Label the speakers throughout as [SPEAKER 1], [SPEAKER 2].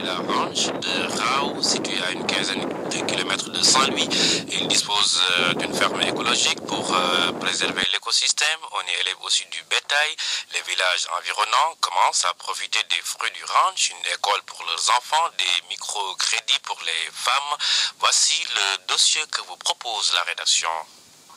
[SPEAKER 1] la ranch de Rao, située à une quinzaine de kilomètres de Saint-Louis. Il dispose d'une ferme écologique pour préserver l'écosystème. On y élève aussi du bétail. Les villages environnants commencent à profiter des fruits du ranch, une école pour leurs enfants, des microcrédits pour les femmes. Voici le dossier que vous propose la rédaction.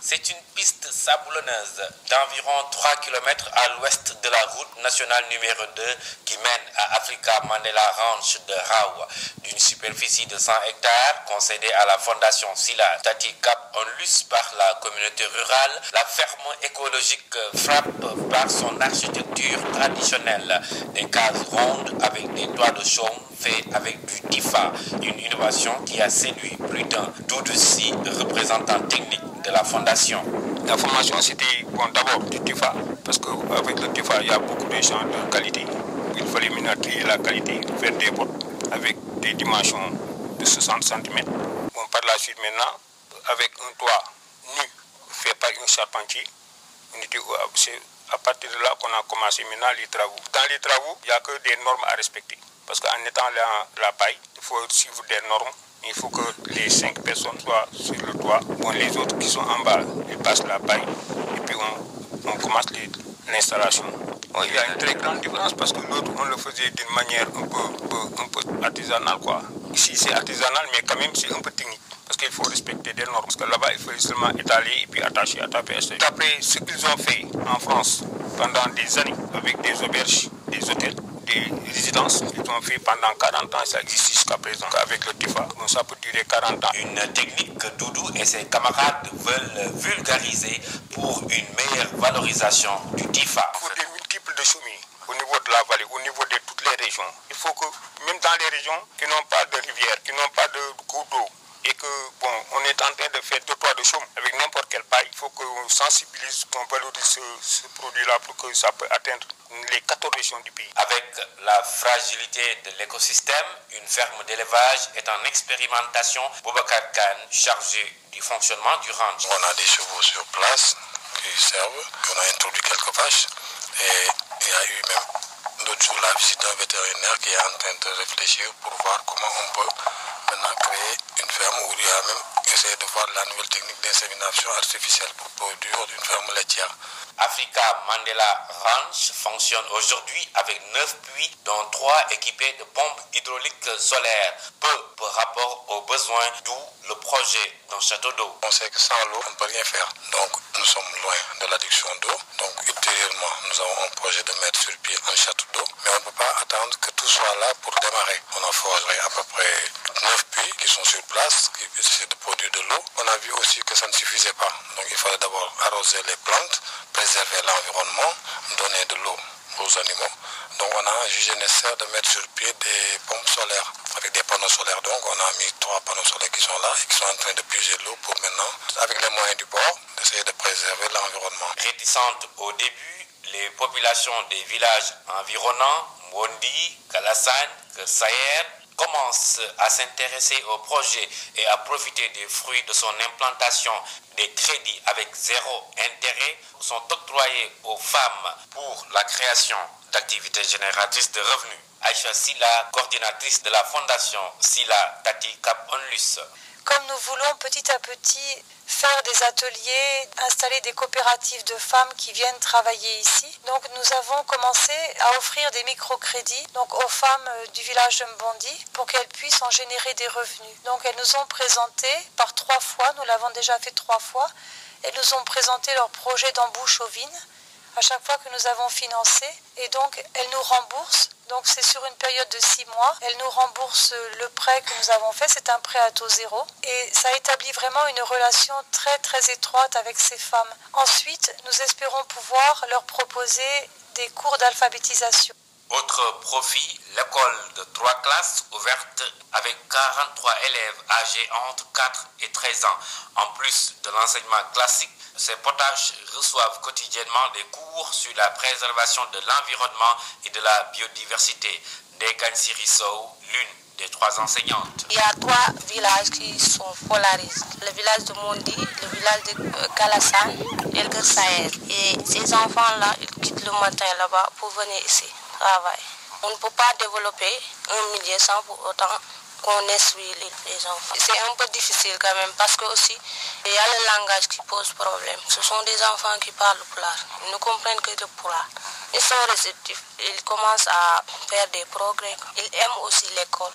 [SPEAKER 1] C'est une piste sablonneuse d'environ 3 km à l'ouest de la route nationale numéro 2 qui mène à Africa Mandela Ranch de Rao. D'une superficie de 100 hectares concédée à la fondation Sila Tati Cap Onlus par la communauté rurale, la ferme écologique frappe par son architecture traditionnelle. Des cases rondes avec des toits de chaume faits avec du TIFA, une innovation qui a séduit plus d'un Doudou-Si, représentant technique de la fondation.
[SPEAKER 2] La formation, c'était d'abord du TIFA, parce qu'avec le TIFA, il y a beaucoup de gens de qualité. Il fallait maintenant trier la qualité, faire des bottes avec des dimensions de 60 cm. Bon, par la suite, maintenant, avec un toit nu, fait par un charpentier, c'est à partir de là qu'on a commencé maintenant les travaux. Dans les travaux, il n'y a que des normes à respecter. Parce qu'en étant la paille, il faut suivre des normes. Il faut que les 5 personnes soient sur le toit. Bon, les autres qui sont en bas, ils passent la paille. Et puis on commence l'installation. Bon, il y a une très grande différence parce que l'autre, on le faisait d'une manière un peu artisanale, quoi. Ici, c'est artisanal, mais quand même, c'est un peu technique. Parce qu'il faut respecter des normes. Parce que là-bas, il faut seulement étaler et puis attacher à taper. D'après ce qu'ils ont fait en France pendant des années, avec des auberges, des hôtels, des résidences, ils ont fait pendant 40 ans, ça existe jusqu'à présent avec le TIFA. Donc ça peut durer 40 ans.
[SPEAKER 1] Une technique que Doudou et ses camarades veulent vulgariser pour une meilleure valorisation du TIFA.
[SPEAKER 2] Il faut des multiples de chemins au niveau de la vallée, au niveau de toutes les régions. Il faut que, même dans les régions qui n'ont pas de rivière, qui n'ont pas de cours d'eau, et que, bon, on est en train de faire 2-3 de chaume avec n'importe quelle paille, il faut qu'on sensibilise, qu'on valorise ce produit-là pour que ça peut atteindre les 14 régions du pays.
[SPEAKER 1] Avec la fragilité de l'écosystème, une ferme d'élevage est en expérimentation. Boubacar Khan, chargé du fonctionnement du ranch.
[SPEAKER 3] On a des chevaux sur place qui servent, on a introduit quelques vaches et il y a eu même l'autre jour la visite d'un vétérinaire qui est en train de réfléchir pour voir comment on peut maintenant créer une ferme où il y a même essayé de voir la nouvelle technique d'insémination artificielle pour produire une ferme laitière.
[SPEAKER 1] Africa Mandela Ranch fonctionne aujourd'hui avec 9 puits, dont 3 équipés de pompes hydrauliques solaires, peu par rapport aux besoins, d'où le projet d'un château d'eau.
[SPEAKER 3] On sait que sans l'eau, on ne peut rien faire. Donc nous sommes loin de l'adduction d'eau. Donc ultérieurement, nous avons un projet de mettre sur pied un château d'eau, mais on ne peut pas attendre que tout soit là pour démarrer. On a forgé à peu près 9 puits qui sont sur place, qui essaient de produire de l'eau. On a vu aussi que ça ne suffisait pas. Donc il fallait d'abord arroser les plantes, préserver l'environnement, donner de l'eau aux animaux. Donc on a jugé nécessaire de mettre sur pied des pompes solaires avec des panneaux solaires. Donc on a mis 3 panneaux solaires qui sont là et qui sont en train de puiser l'eau pour maintenant, avec les moyens du bord, d'essayer de préserver l'environnement.
[SPEAKER 1] Réticentes au début, les populations des villages environnants, Mwondi, Kalasan, Sayer, commence à s'intéresser au projet et à profiter des fruits de son implantation. Des crédits avec 0 intérêt sont octroyés aux femmes pour la création d'activités génératrices de revenus. Aïcha Sila, coordinatrice de la fondation Sila Tati Cap Onlus.
[SPEAKER 4] Comme nous voulons petit à petit faire des ateliers, installer des coopératives de femmes qui viennent travailler ici. Donc nous avons commencé à offrir des microcrédits donc aux femmes du village de Mbondi pour qu'elles puissent en générer des revenus. Donc elles nous ont présenté par 3 fois, nous l'avons déjà fait 3 fois, elles nous ont présenté leur projet d'embauche ovine à chaque fois que nous avons financé et donc elles nous remboursent. Donc c'est sur une période de 6 mois. Elles nous remboursent le prêt que nous avons fait. C'est un prêt à taux zéro. Et ça établit vraiment une relation très très étroite avec ces femmes. Ensuite, nous espérons pouvoir leur proposer des cours d'alphabétisation.
[SPEAKER 1] Autre profit, l'école de 3 classes ouverte avec 43 élèves âgés entre 4 et 13 ans. En plus de l'enseignement classique, ces potages reçoivent quotidiennement des cours sur la préservation de l'environnement et de la biodiversité. Degan Siriso, l'une des 3 enseignantes.
[SPEAKER 5] Il y a 3 villages qui sont polarisés. Le village de Mondi, le village de Kalassan et le Saïd. Et ces enfants-là, ils quittent le matin là-bas pour venir ici travailler. On ne peut pas développer un milieu sans pour autant qu'on instruit les enfants. C'est un peu difficile quand même parce que aussi il y a le langage qui pose problème. Ce sont des enfants qui parlent pulaar. Ils ne comprennent que le pulaar. Ils sont réceptifs. Ils commencent à faire des progrès. Ils aiment aussi l'école.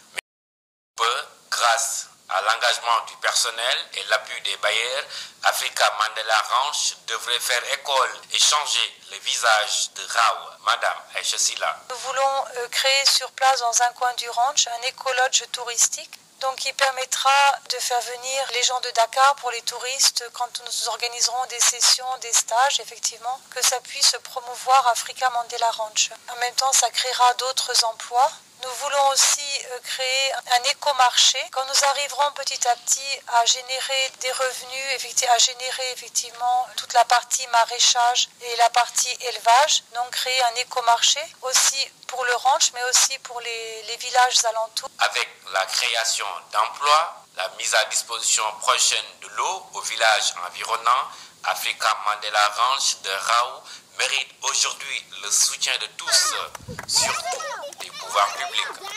[SPEAKER 1] Grâce à l'engagement du personnel et l'appui des bailleurs, Africa Mandela Ranch devrait faire école et changer le visage de Raou. Madame Aïcha Silla.
[SPEAKER 4] Nous voulons créer sur place, dans un coin du ranch, un écologe touristique. Donc, qui permettra de faire venir les gens de Dakar pour les touristes quand nous organiserons des sessions, des stages, effectivement, que ça puisse promouvoir Africa Mandela Ranch. En même temps, ça créera d'autres emplois. Nous voulons aussi créer un écomarché. Quand nous arriverons petit à petit à générer des revenus, à générer effectivement toute la partie maraîchage et la partie élevage, donc créer un écomarché aussi pour le ranch, mais aussi pour les villages alentours.
[SPEAKER 1] Avec la création d'emplois, la mise à disposition prochaine de l'eau aux villages environnants, Africa Mandela Ranch de Raou mérite aujourd'hui le soutien de tous, surtout des pouvoirs publics.